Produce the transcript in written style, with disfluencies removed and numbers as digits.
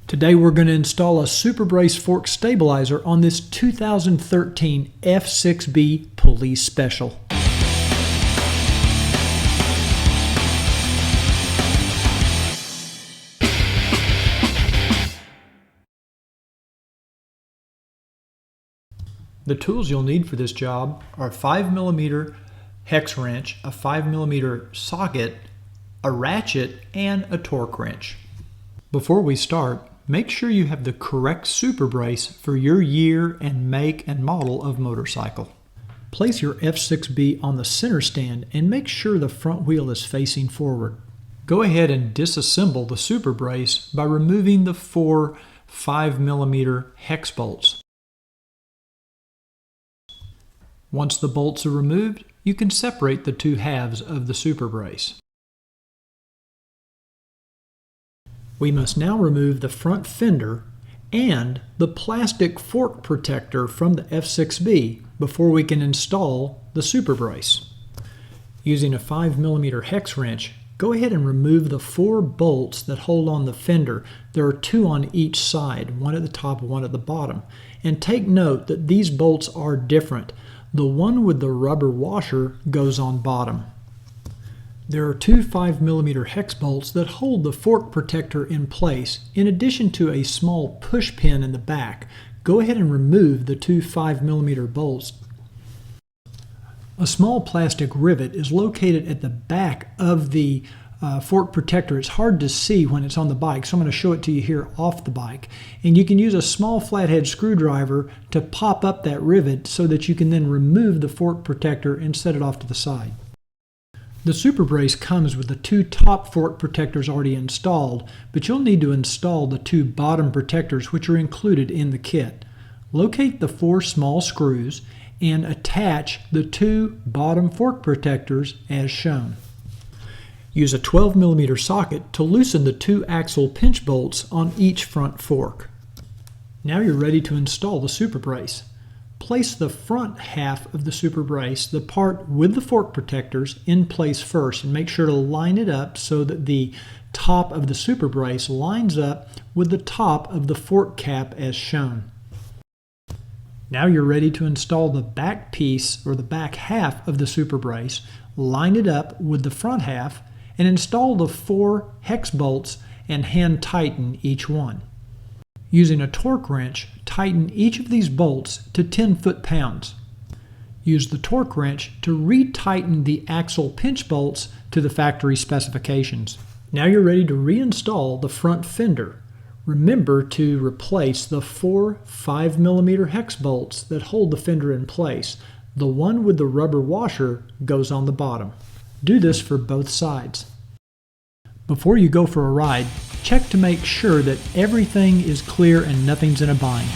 Today we're going to install a SuperBrace fork stabilizer on this 2013 F6B Police Special. The tools you'll need for this job are a 5mm hex wrench, a 5mm socket, a ratchet, and a torque wrench. Before we start, make sure you have the correct SuperBrace for your year and make and model of motorcycle. Place your F6B on the center stand and make sure the front wheel is facing forward. Go ahead and disassemble the SuperBrace by removing the 4 5mm hex bolts. Once the bolts are removed, you can separate the two halves of the SuperBrace. We must now remove the front fender and the plastic fork protector from the F6B before we can install the SuperBrace. Using a 5mm hex wrench, go ahead and remove the 4 bolts that hold on the fender. There are 2 on each side, one at the top and one at the bottom. And take note that these bolts are different. The one with the rubber washer goes on bottom. There are 2 5mm hex bolts that hold the fork protector in place, in addition to a small push pin in the back. Go ahead and remove the 2 5mm bolts. A small plastic rivet is located at the back of the fork protector. It's hard to see when it's on the bike, so I'm going to show it to you here off the bike. And you can use a small flathead screwdriver to pop up that rivet so that you can then remove the fork protector and set it off to the side. The SuperBrace comes with the 2 top fork protectors already installed, but you'll need to install the 2 bottom protectors which are included in the kit. Locate the 4 small screws and attach the 2 bottom fork protectors as shown. Use a 12mm socket to loosen the 2 axle pinch bolts on each front fork. Now you're ready to install the SuperBrace. Place the front half of the SuperBrace, the part with the fork protectors, in place first, and make sure to line it up so that the top of the SuperBrace lines up with the top of the fork cap as shown. Now you're ready to install the back piece, or the back half of the SuperBrace. Line it up with the front half and install the 4 hex bolts and hand tighten each one. Using a torque wrench, tighten each of these bolts to 10 foot-pounds. Use the torque wrench to retighten the axle pinch bolts to the factory specifications. Now you're ready to reinstall the front fender. Remember to replace the 4 5mm hex bolts that hold the fender in place. The one with the rubber washer goes on the bottom. Do this for both sides. Before you go for a ride, check to make sure that everything is clear and nothing's in a bind.